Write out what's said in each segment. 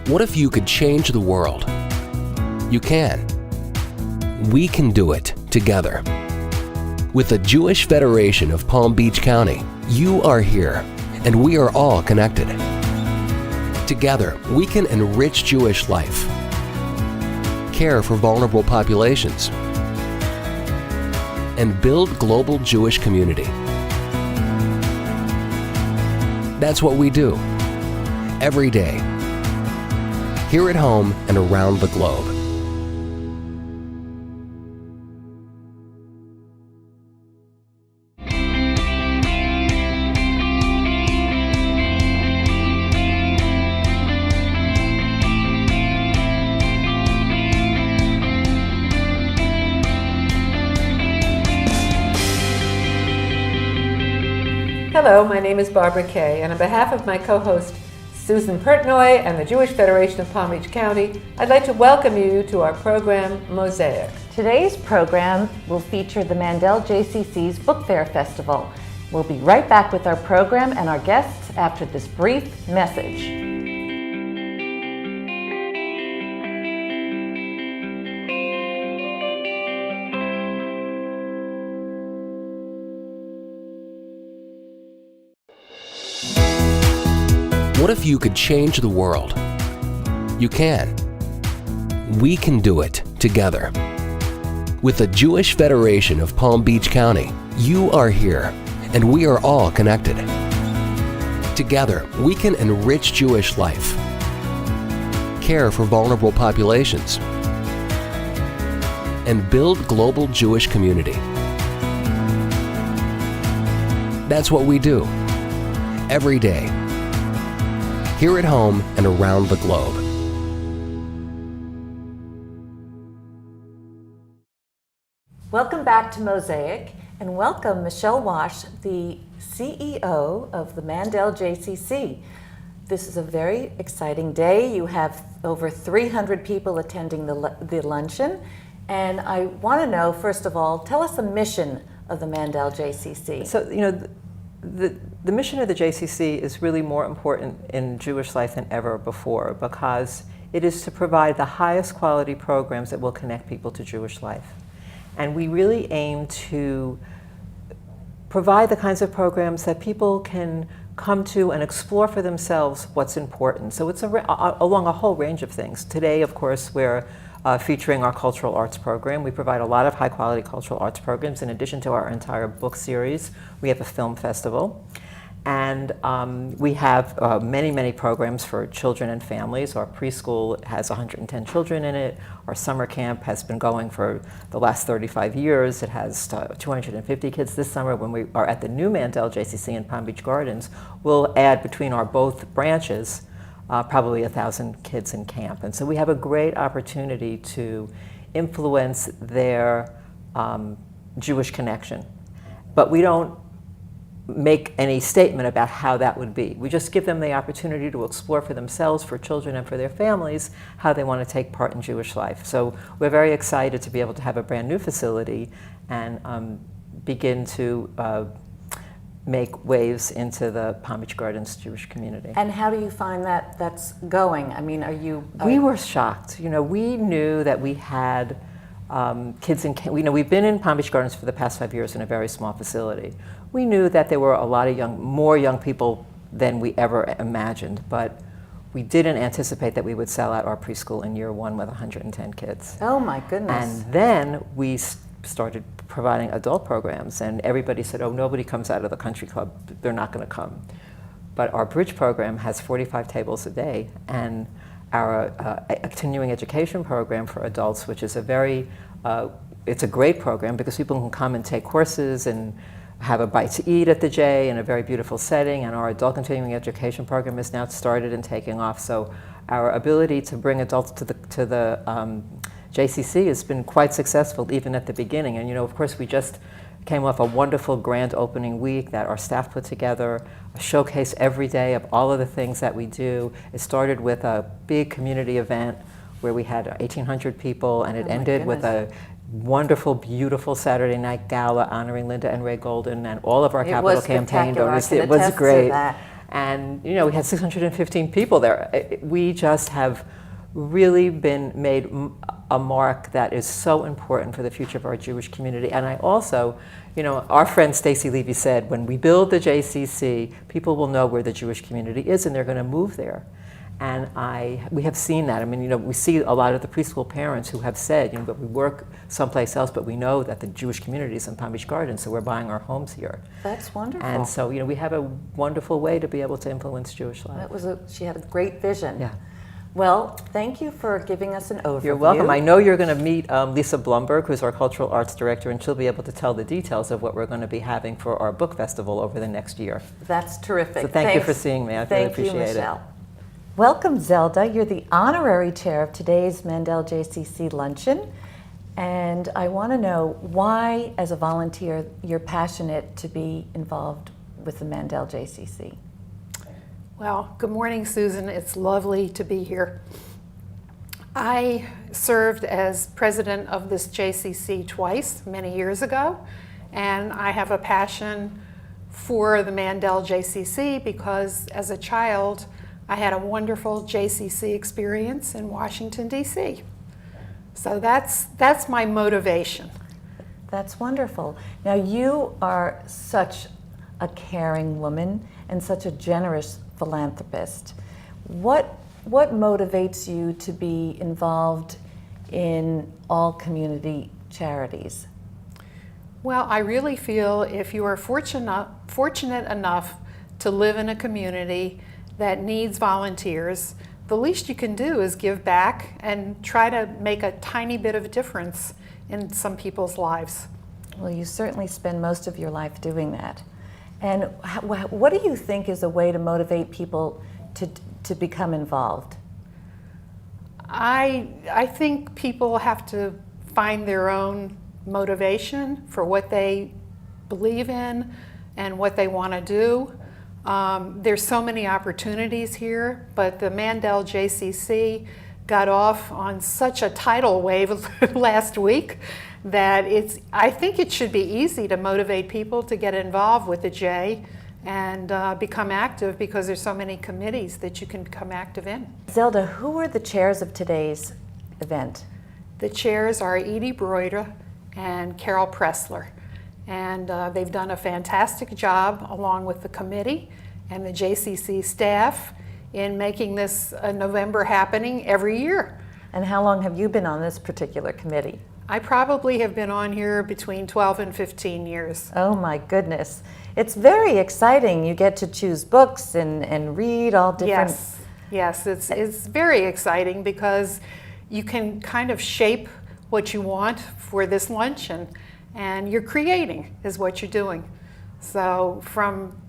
What if you could change the world? You can. We can do it together. With the Jewish Federation of Palm Beach County, you are here, and we are all connected. Together, we can enrich Jewish life, care for vulnerable populations, and build global Jewish community. That's what we do, every day, here at home and around the globe. Hello, my name is Barbara Kay, and on behalf of my co-host Susan Pertnoy and the Jewish Federation of Palm Beach County, I'd like to welcome you to our program, Mosaic. Today's program will feature the Mandel JCC's Bookfair Festival. We'll be right back with our program and our guests after this brief message. What if you could change the world? You can. We can do it together. With the Jewish Federation of Palm Beach County, you are here, and we are all connected. Together, we can enrich Jewish life, care for vulnerable populations, and build global Jewish community. That's what we do, every day, here at home and around the globe. Welcome back to Mosaic, and welcome Michelle Wash, the CEO of the Mandel JCC. This is a very exciting day. You have over 300 people attending the luncheon, and I want to know, first of all, tell us the mission of the Mandel JCC. So, the mission of the JCC is really more important in Jewish life than ever before, because it is to provide the highest quality programs that will connect people to Jewish life. And we really aim to provide the kinds of programs that people can come to and explore for themselves what's important. So it's along a whole range of things. Today, of course, we're featuring our cultural arts program. We provide a lot of high quality cultural arts programs. In addition to our entire book series, we have a film festival. And we have many programs for children and families. Our preschool has 110 children in it. Our summer camp has been going for the last 35 years. It has 250 kids this summer. When we are at the new Mandel JCC in Palm Beach Gardens, we'll add between our both branches probably 1,000 kids in camp. And so we have a great opportunity to influence their Jewish connection. But we don't make any statement about how that would be. We just give them the opportunity to explore for themselves, for children and for their families, how they want to take part in Jewish life. So we're very excited to be able to have a brand new facility and begin to make waves into the Palm Beach Gardens Jewish community. And how do you find that that's going? I mean, We were shocked. We knew that we had kids in, we've been in Palm Beach Gardens for the past 5 years in a very small facility. We knew that there were a lot of more young people than we ever imagined, but we didn't anticipate that we would sell out our preschool in year one with 110 kids. Oh my goodness. And then we started providing adult programs, and everybody said, oh, nobody comes out of the country club, they're not going to come. But our bridge program has 45 tables a day, and our continuing education program for adults, which is it's a great program because people can come and take courses and have a bite to eat at the J in a very beautiful setting, and our adult continuing education program is now started and taking off. So our ability to bring adults to the JCC has been quite successful even at the beginning. And of course, we just came off a wonderful grand opening week that our staff put together, a showcase every day of all of the things that we do. It started with a big community event where we had 1,800 people, and it ended with a wonderful, beautiful Saturday night gala honoring Linda and Ray Golden and all of our capital campaign donors. It was great. And we had 615 people there. We just have really been made a mark that is so important for the future of our Jewish community. And I also, our friend Stacy Levy said, when we build the JCC, people will know where the Jewish community is and they're going to move there. And we have seen that. I mean, we see a lot of the preschool parents who have said, but we work someplace else, but we know that the Jewish community is in Palm Beach Gardens, so we're buying our homes here. That's wonderful. And so, we have a wonderful way to be able to influence Jewish life. She had a great vision. Yeah. Well, thank you for giving us an overview. You're welcome. I know you're going to meet Lisa Blumberg, who's our cultural arts director, and she'll be able to tell the details of what we're going to be having for our book festival over the next year. That's terrific. So thank you for seeing me. I really appreciate it. Thank you, Michelle. Welcome, Zelda. You're the honorary chair of today's Mandel JCC luncheon. And I want to know why, as a volunteer, you're passionate to be involved with the Mandel JCC. Well, good morning, Susan. It's lovely to be here. I served as president of this JCC twice, many years ago, and I have a passion for the Mandel JCC because as a child, I had a wonderful JCC experience in Washington, D.C. So that's my motivation. That's wonderful. Now, you are such a caring woman and such a generous philanthropist. What motivates you to be involved in all community charities? Well, I really feel if you are fortunate enough to live in a community that needs volunteers, the least you can do is give back and try to make a tiny bit of a difference in some people's lives. Well, you certainly spend most of your life doing that. And what do you think is a way to motivate people to become involved? I think people have to find their own motivation for what they believe in and what they want to do. There's so many opportunities here, but the Mandel JCC got off on such a tidal wave last week that I think it should be easy to motivate people to get involved with the J and become active because there's so many committees that you can become active in. Zelda, who are the chairs of today's event? The chairs are Edie Broider and Carol Pressler. And they've done a fantastic job along with the committee and the JCC staff in making this a November happening every year. And how long have you been on this particular committee? I probably have been on here between 12 and 15 years. Oh my goodness. It's very exciting. You get to choose books and read all different... Yes, it's very exciting because you can kind of shape what you want for this luncheon. And you're creating is what you're doing. So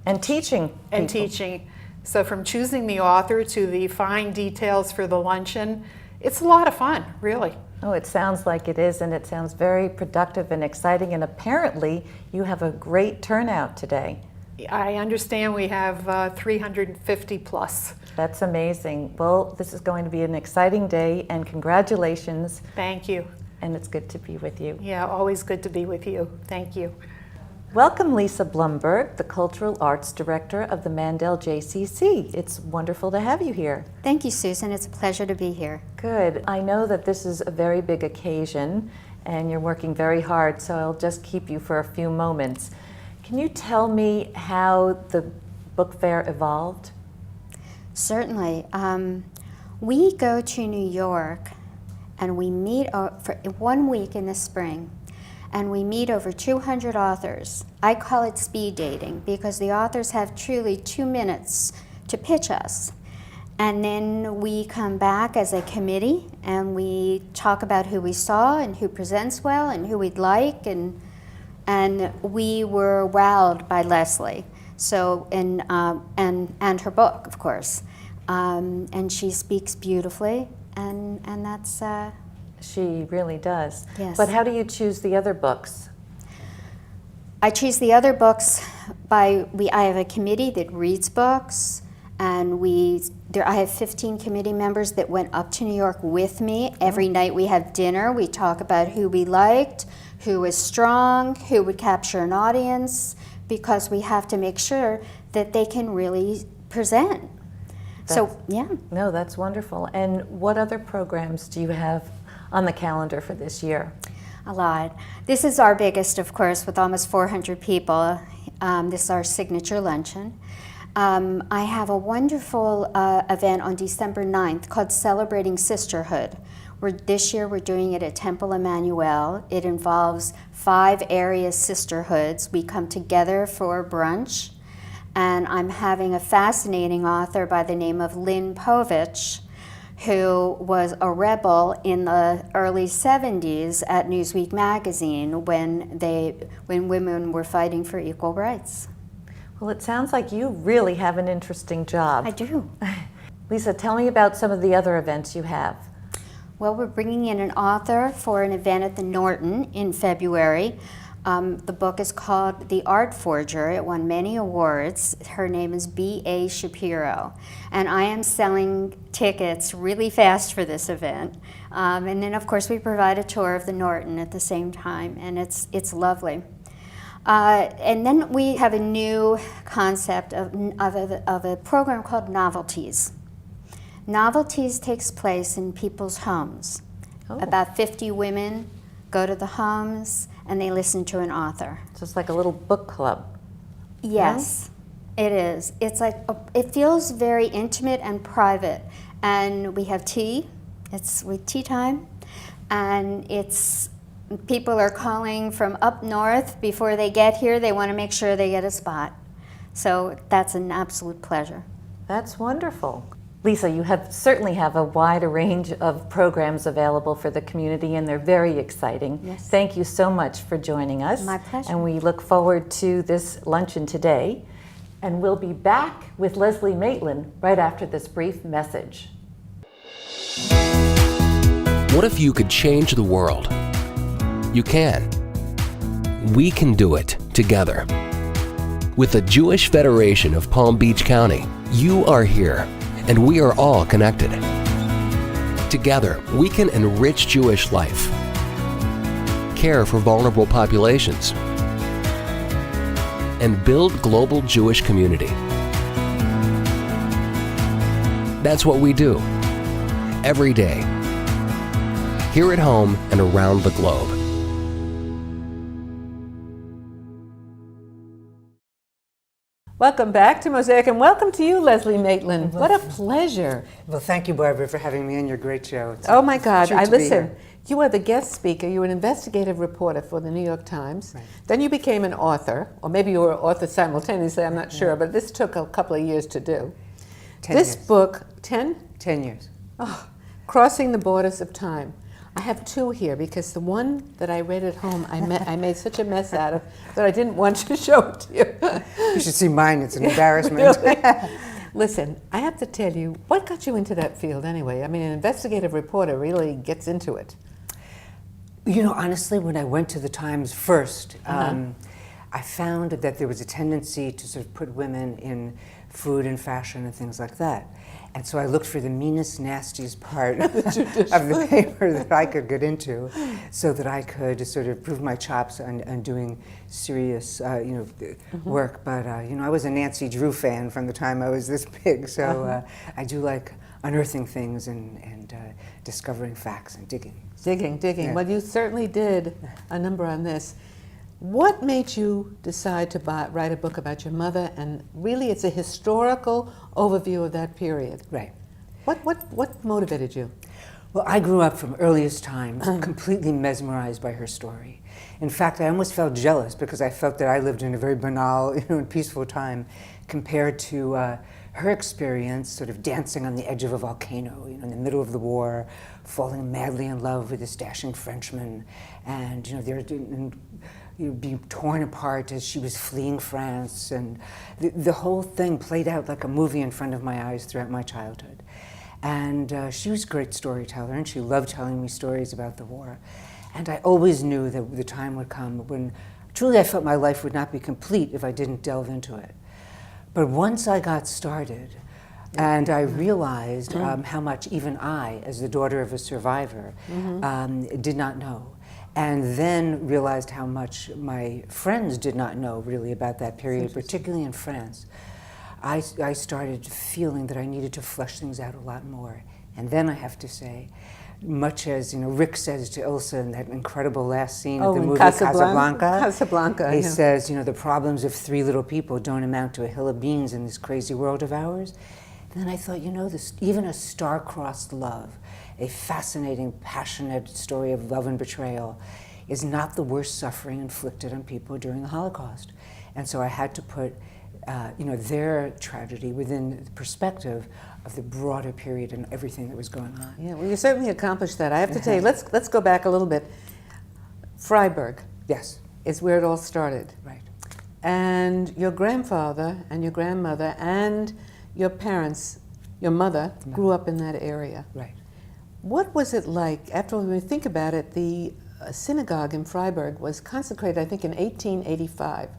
And teaching people. Teaching. So from choosing the author to the fine details for the luncheon, it's a lot of fun, really. Oh, it sounds like it is, and it sounds very productive and exciting, and apparently you have a great turnout today. I understand we have 350 plus. That's amazing. Well, this is going to be an exciting day, and congratulations. Thank you. And it's good to be with you. Yeah, always good to be with you. Thank you. Welcome, Lisa Blumberg, the Cultural Arts Director of the Mandel JCC. It's wonderful to have you here. Thank you, Susan. It's a pleasure to be here. Good. I know that this is a very big occasion, and you're working very hard, so I'll just keep you for a few moments. Can you tell me how the book fair evolved? Certainly. We go to New York and we meet for 1 week in the spring, and we meet over 200 authors. I call it speed dating because the authors have truly 2 minutes to pitch us. And then we come back as a committee and we talk about who we saw and who presents well and who we'd like, and we were wowed by Leslie. So and her book, of course. And she speaks beautifully, and that's She really does. Yes. But how do you choose the other books? I choose the other books I have a committee that reads books, and I have 15 committee members that went up to New York with me. Every night we have dinner. We talk about who we liked, who was strong, who would capture an audience, because we have to make sure that they can really present. So, That's- yeah. No, that's wonderful. And what other programs do you have on the calendar for this year? A lot. This is our biggest, of course, with almost 400 people. This is our signature luncheon. I have a wonderful event on December 9th called Celebrating Sisterhood. This year we're doing it at Temple Emmanuel. It involves 5 area sisterhoods. We come together for brunch, and I'm having a fascinating author by the name of Lynn Povich, who was a rebel in the early 70s at Newsweek magazine when women were fighting for equal rights. Well, it sounds like you really have an interesting job. I do. Lisa, tell me about some of the other events you have. Well, we're bringing in an author for an event at the Norton in February. The book is called The Art Forger. It won many awards. Her name is B.A. Shapiro. And I am selling tickets really fast for this event. And then, of course, we provide a tour of the Norton at the same time, and it's lovely. And then we have a new concept of a program called Novelties. Novelties takes place in people's homes. Oh. About 50 women go to the homes and they listen to an author. So it's like a little book club. Yes, it is. It's like, it feels very intimate and private. And we have tea. It's with tea time. And people are calling from up north. Before they get here, they want to make sure they get a spot. So that's an absolute pleasure. That's wonderful. Lisa, you certainly have a wide range of programs available for the community, and they're very exciting. Yes. Thank you so much for joining us. My pleasure. And we look forward to this luncheon today. And we'll be back with Leslie Maitland right after this brief message. What if you could change the world? You can. We can do it together. With the Jewish Federation of Palm Beach County, you are here, and we are all connected. Together, we can enrich Jewish life, care for vulnerable populations, and build global Jewish community. That's what we do, every day, here at home and around the globe. Welcome back to Mosaic, and welcome to you, Leslie Maitland. What a pleasure. Well, thank you, Barbara, for having me on your great show. It's Oh my God, a treat to be listen, here. you are the guest speaker. You were an investigative reporter for the New York Times. Right. Then you became an author, or maybe you were an author simultaneously, I'm not sure, but this took a couple of years to do. 10 This years. book, 10? 10 years. Oh, Crossing the Borders of Time. I have 2 here because the one that I read at home, I made such a mess out of that I didn't want to show it to you. You should see mine. It's an embarrassment. Really? Listen, I have to tell you, what got you into that field anyway? I mean, an investigative reporter really gets into it. You know, honestly, when I went to the Times first, I found that there was a tendency to sort of put women in food and fashion and things like that. And so I looked for the meanest, nastiest part of the paper that I could get into, so that I could sort of prove my chops on doing serious, work. But I was a Nancy Drew fan from the time I was this big, so I do like unearthing things and discovering facts and digging. Digging. Yeah. Well, you certainly did a number on this. What made you decide to write a book about your mother? And really, it's a historical overview of that period. Right. What motivated you? Well, I grew up from earliest times completely mesmerized by her story. In fact, I almost felt jealous because I felt that I lived in a very banal, and peaceful time compared to her experience, sort of dancing on the edge of a volcano, in the middle of the war, falling madly in love with this dashing Frenchman, and being torn apart as she was fleeing France, and the whole thing played out like a movie in front of my eyes throughout my childhood. And she was a great storyteller, and she loved telling me stories about the war. And I always knew that the time would come when truly I felt my life would not be complete if I didn't delve into it. But once I got started, and I realized how much even I, as the daughter of a survivor, did not know. And then realized how much my friends did not know really about that period, particularly in France. I started feeling that I needed to flesh things out a lot more. And then I have to say, much as Rick says to Ilsa in that incredible last scene of the in movie Casablanca, he says, the problems of three little people don't amount to a hill of beans in this crazy world of ours. And then I thought, even a star-crossed love, a fascinating, passionate story of love and betrayal, is not the worst suffering inflicted on people during the Holocaust. And so I had to put their tragedy within the perspective of the broader period and everything that was going on. Yeah, well, you certainly accomplished that. I have to tell you, let's go back a little bit. Freiburg Yes. is where it all started. Right. And your grandfather and your grandmother and your parents, your mother, grew up in that area. Right. What was it like, after when we think about it, the synagogue in Freiburg was consecrated, I think, in 1885,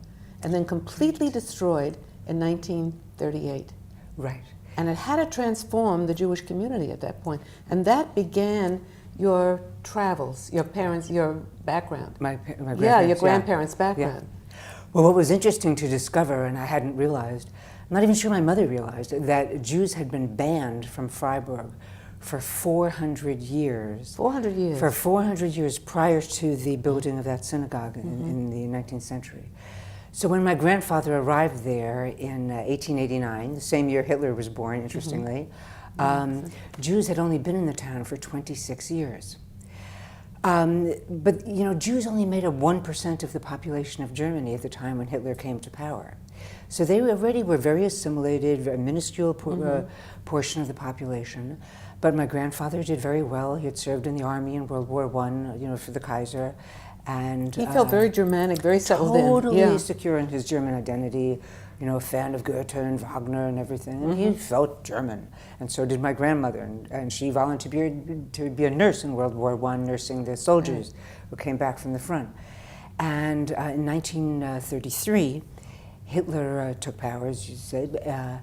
and then completely destroyed in 1938. Right. And it had to transform the Jewish community at that point. And that began your travels, your parents, your background. My grandparents. Yeah, your grandparents' background. Yeah. Well, what was interesting to discover, and I hadn't realized, I'm not even sure my mother realized, that Jews had been banned from Freiburg for 400 years. 400 years. For 400 years prior to the building of that synagogue in the 19th century. So when my grandfather arrived there in 1889, the same year Hitler was born, interestingly, Jews had only been in the town for 26 years. But Jews only made up 1% of the population of Germany at the time when Hitler came to power. So they already were very assimilated, a minuscule portion of the population. But my grandfather did very well. He had served in the army in World War I, for the Kaiser. And he felt very Germanic, very settled in. Totally secure in his German identity, a fan of Goethe and Wagner and everything. And he felt German. And so did my grandmother. And she volunteered to be a nurse in World War I, nursing the soldiers who came back from the front. And in 1933, Hitler took power, as you said.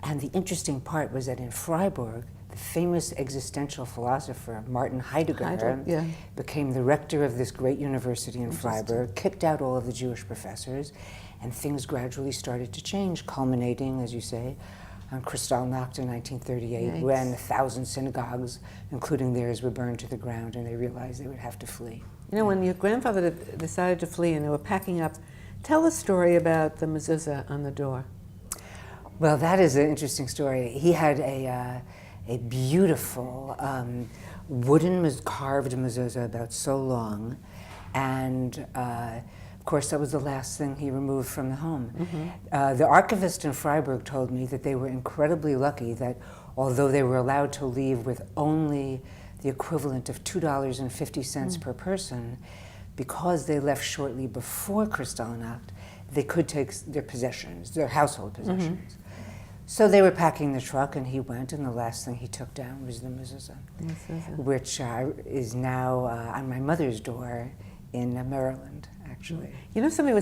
And the interesting part was that in Freiburg, the famous existential philosopher Martin Heidegger became the rector of this great university in Freiburg, kicked out all of the Jewish professors, and things gradually started to change, culminating, as you say, on Kristallnacht in 1938, when 1,000 synagogues, including theirs, were burned to the ground, and they realized they would have to flee. When your grandfather decided to flee and they were packing up, tell the story about the mezuzah on the door. Well, that is an interesting story. He had a beautiful wooden carved mezuzah about so long, and of course that was the last thing he removed from the home. The archivist in Freiburg told me that they were incredibly lucky that although they were allowed to leave with only the equivalent of $2.50 per person, because they left shortly before Kristallnacht, they could take their possessions, their household possessions. So they were packing the truck, and he went, and the last thing he took down was the mezuzah, which is now on my mother's door in Maryland, actually. Something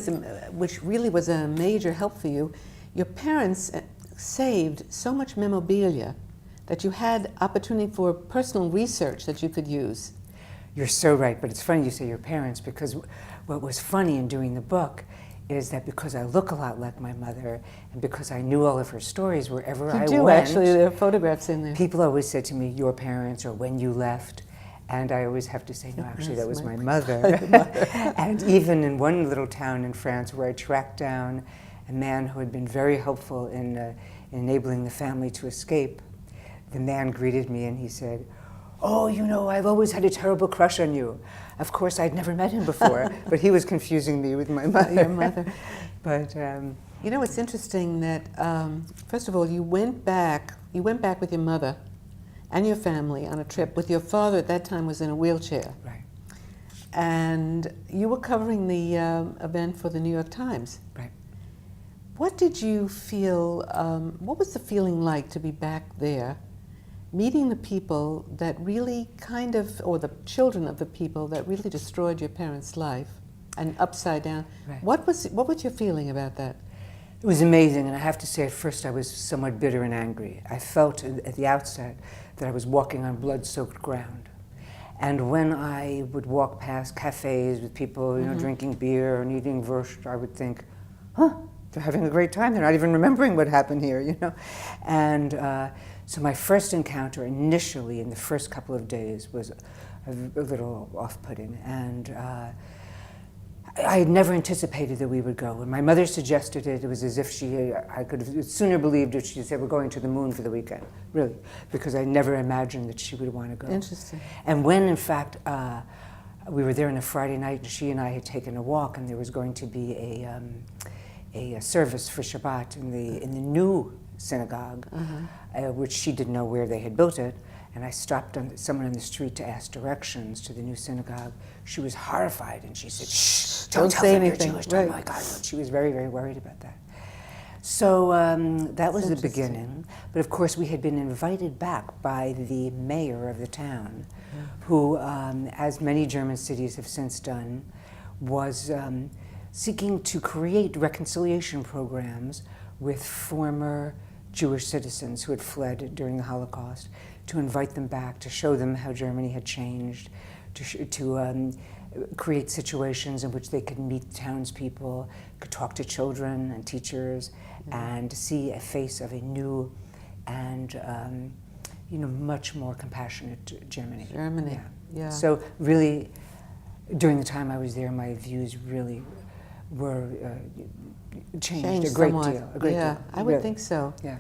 which really was a major help for you. Your parents saved so much memorabilia that you had opportunity for personal research that you could use. You're so right, but it's funny you say your parents, because what was funny in doing the book is that because I look a lot like my mother, and because I knew all of her stories wherever I went. You do, actually. There are photographs in there. People always said to me, your parents, or when you left. And I always have to say, no, actually, that was my mother. And even in one little town in France where I tracked down a man who had been very helpful in enabling the family to escape, the man greeted me and he said, oh, I've always had a terrible crush on you. Of course, I'd never met him before, but he was confusing me with my mother. Your mother. But it's interesting that first of all, you went back with your mother and your family on a trip with your father. At that time was in a wheelchair. Right. And you were covering the event for the New York Times. Right. What did you feel? What was the feeling like to be back there? Meeting the people that really or the children of the people that really destroyed your parents' life and upside down. Right. What was your feeling about that? It was amazing, and I have to say at first I was somewhat bitter and angry. I felt at the outset that I was walking on blood-soaked ground. And when I would walk past cafes with people drinking beer and eating wurst, I would think, they're having a great time. They're not even remembering what happened here, you know. And so my first encounter initially in the first couple of days was a little off-putting. And I had never anticipated that we would go. When my mother suggested it, it was as if I could have sooner believed if she said, we're going to the moon for the weekend, really, because I never imagined that she would want to go. Interesting. And when, in fact, we were there on a Friday night, and she and I had taken a walk, and there was going to be a service for Shabbat in the new synagogue, which she didn't know where they had built it. And I stopped someone on the street to ask directions to the new synagogue. She was horrified, and she said, "Shh, don't tell them you're Jewish." Right. Oh my God, she was very, very worried about that. So that was the beginning. But of course, we had been invited back by the mayor of the town, who, as many German cities have since done, was seeking to create reconciliation programs with former Jewish citizens who had fled during the Holocaust, to invite them back, to show them how Germany had changed, to create situations in which they could meet townspeople, could talk to children and teachers, and see a face of a new and much more compassionate Germany. Yeah. So really, during the time I was there, my views really were changed a great somewhat. deal. A great deal. I would think so. Yeah.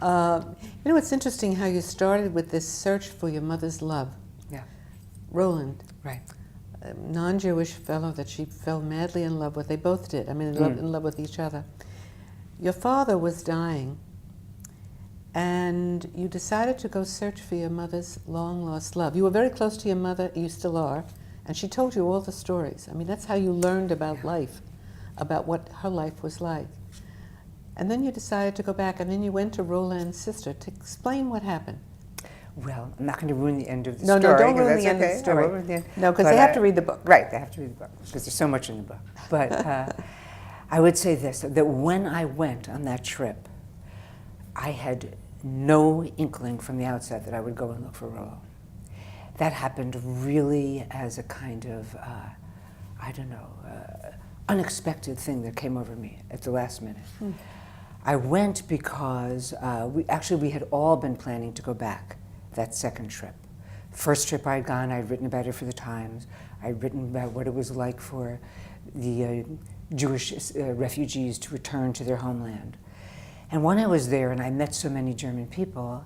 You know, it's interesting how you started with this search for your mother's love. Yeah. Roland, Right. a non-Jewish fellow that she fell madly in love with. They both did. I mean, in love with each other. Your father was dying, and you decided to go search for your mother's long-lost love. You were very close to your mother, you still are, and she told you all the stories. I mean, that's how you learned about life, about what her life was like. And then you decided to go back, and then you went to Roland's sister to explain what happened. Well, I'm not going to ruin the end of the No, story. don't ruin that's the end of the okay. story. I won't ruin the end. No, because But they have to read the book. Right, they have to read the book, because there's so much in the book. But I would say this, that when I went on that trip, I had no inkling from the outset that I would go and look for Rollo. That happened really as a kind of, unexpected thing that came over me at the last minute. I went because we had all been planning to go back that second trip. First trip I'd gone, I'd written about it for the Times. I'd written about what it was like for the Jewish refugees to return to their homeland. And when I was there and I met so many German people,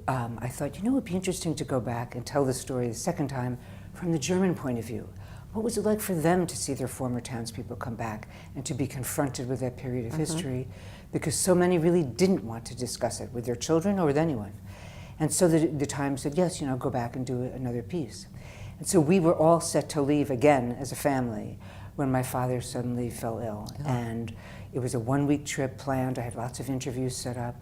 I thought, it would be interesting to go back and tell the story the second time from the German point of view. What was it like for them to see their former townspeople come back and to be confronted with that period of history? Because so many really didn't want to discuss it with their children or with anyone. And so the Times said, yes, go back and do another piece. And so we were all set to leave again as a family when my father suddenly fell ill. And it was a one-week trip planned. I had lots of interviews set up.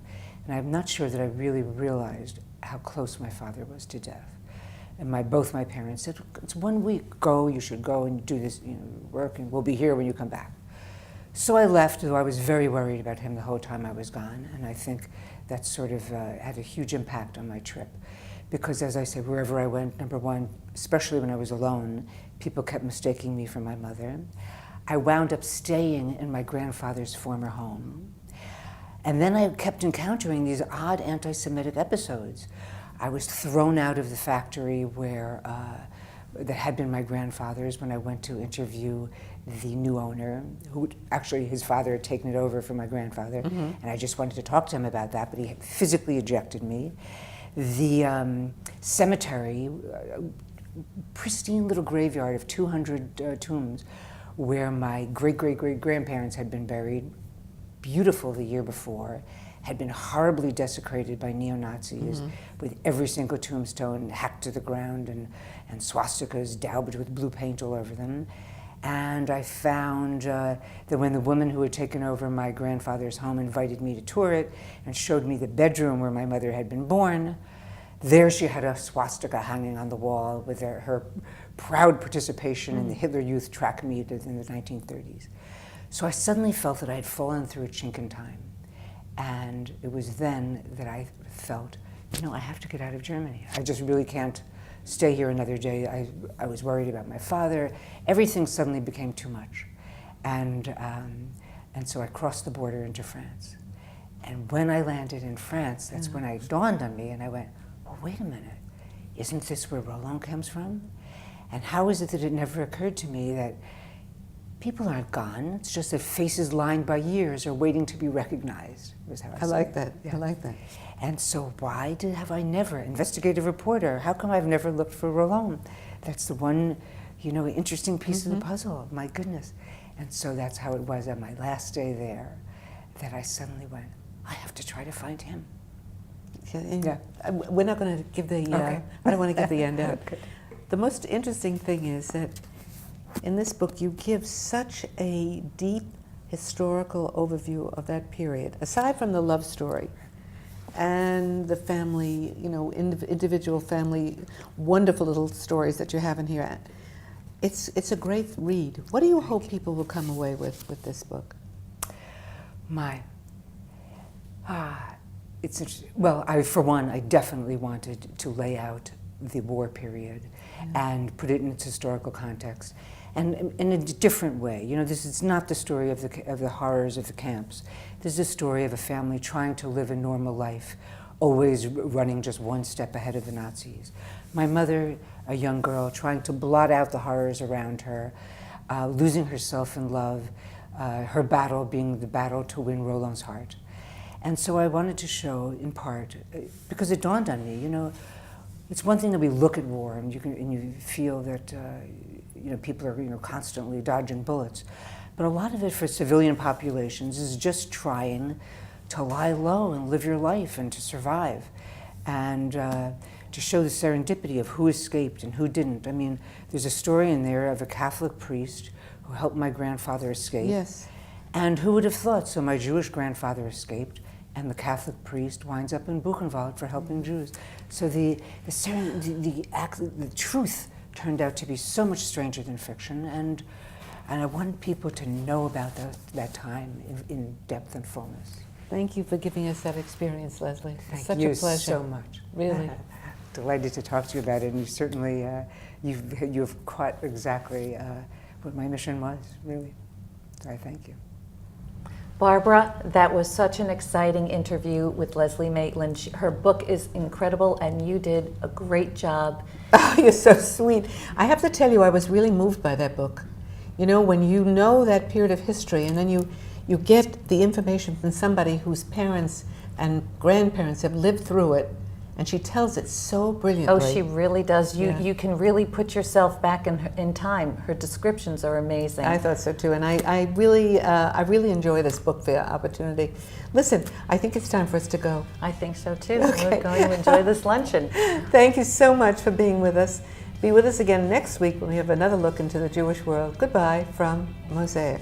And I'm not sure that I really realized how close my father was to death. And both my parents said, it's 1 week, go, you should go and do this work, and we'll be here when you come back. So I left, though I was very worried about him the whole time I was gone, and I think that sort of had a huge impact on my trip. Because as I said, wherever I went, number one, especially when I was alone, people kept mistaking me for my mother. I wound up staying in my grandfather's former home. And then I kept encountering these odd anti-Semitic episodes. I was thrown out of the factory that had been my grandfather's when I went to interview the new owner, who actually his father had taken it over from my grandfather, and I just wanted to talk to him about that, but he physically ejected me. The cemetery, pristine little graveyard of 200 tombs, where my great-great-great-grandparents had been buried, beautiful the year before, had been horribly desecrated by neo-Nazis, with every single tombstone hacked to the ground and swastikas daubed with blue paint all over them. And I found that when the woman who had taken over my grandfather's home invited me to tour it and showed me the bedroom where my mother had been born, there she had a swastika hanging on the wall with her proud participation in the Hitler Youth track meet in the 1930s. So I suddenly felt that I had fallen through a chink in time. And it was then that I felt, I have to get out of Germany. I just really can't stay here another day. I was worried about my father. Everything suddenly became too much. And And so I crossed the border into France. And when I landed in France, that's when it dawned on me, and I went, well, wait a minute, isn't this where Roland comes from? And how is it that it never occurred to me that people aren't gone, it's just that faces lined by years are waiting to be recognized, was how I I like said it. that. I like that. And so why have I never, investigative reporter, how come I've never looked for Roland? That's the one, interesting piece of the puzzle, my goodness. And so that's how it was on my last day there, that I suddenly went, I have to try to find him. We're not going to give the, Okay. I don't want to give the end out. Good. The most interesting thing is that in this book you give such a deep historical overview of that period, aside from the love story and the family, individual family, wonderful little stories that you have in here. It's a great read. What do you hope people will come away with this book? It's interesting. Well, I definitely wanted to lay out the war period and put it in its historical context, and in a different way. This is not the story of the horrors of the camps. This is a story of a family trying to live a normal life, always running just one step ahead of the Nazis. My mother, a young girl, trying to blot out the horrors around her, losing herself in love, her battle being the battle to win Roland's heart. And so I wanted to show, in part, because it dawned on me, it's one thing that we look at war and you feel that people are constantly dodging bullets, but a lot of it for civilian populations is just trying to lie low and live your life and to survive, and to show the serendipity of who escaped and who didn't. I mean, there's a story in there of a Catholic priest who helped my grandfather escape. Yes. And who would have thought? So my Jewish grandfather escaped, and the Catholic priest winds up in Buchenwald for helping Jews. So the truth turned out to be so much stranger than fiction, and I want people to know about that time in depth and fullness. Thank you for giving us that experience, Leslie. It's Thank such you a pleasure. so much. Really. Delighted to talk to you about it, and you certainly you've caught exactly what my mission was, really. So I thank you. Barbara, that was such an exciting interview with Leslie Maitland. Her book is incredible, and you did a great job. Oh, you're so sweet. I have to tell you, I was really moved by that book. When you know that period of history, and then you get the information from somebody whose parents and grandparents have lived through it, and she tells it so brilliantly. Oh, she really does. Yeah. You can really put yourself back in time. Her descriptions are amazing. I thought so too, and I really enjoy this book fair opportunity. Listen, I think it's time for us to go. I think so too. Okay. We're going to enjoy this luncheon. Thank you so much for being with us. Be with us again next week when we have another look into the Jewish world. Goodbye from Mosaic.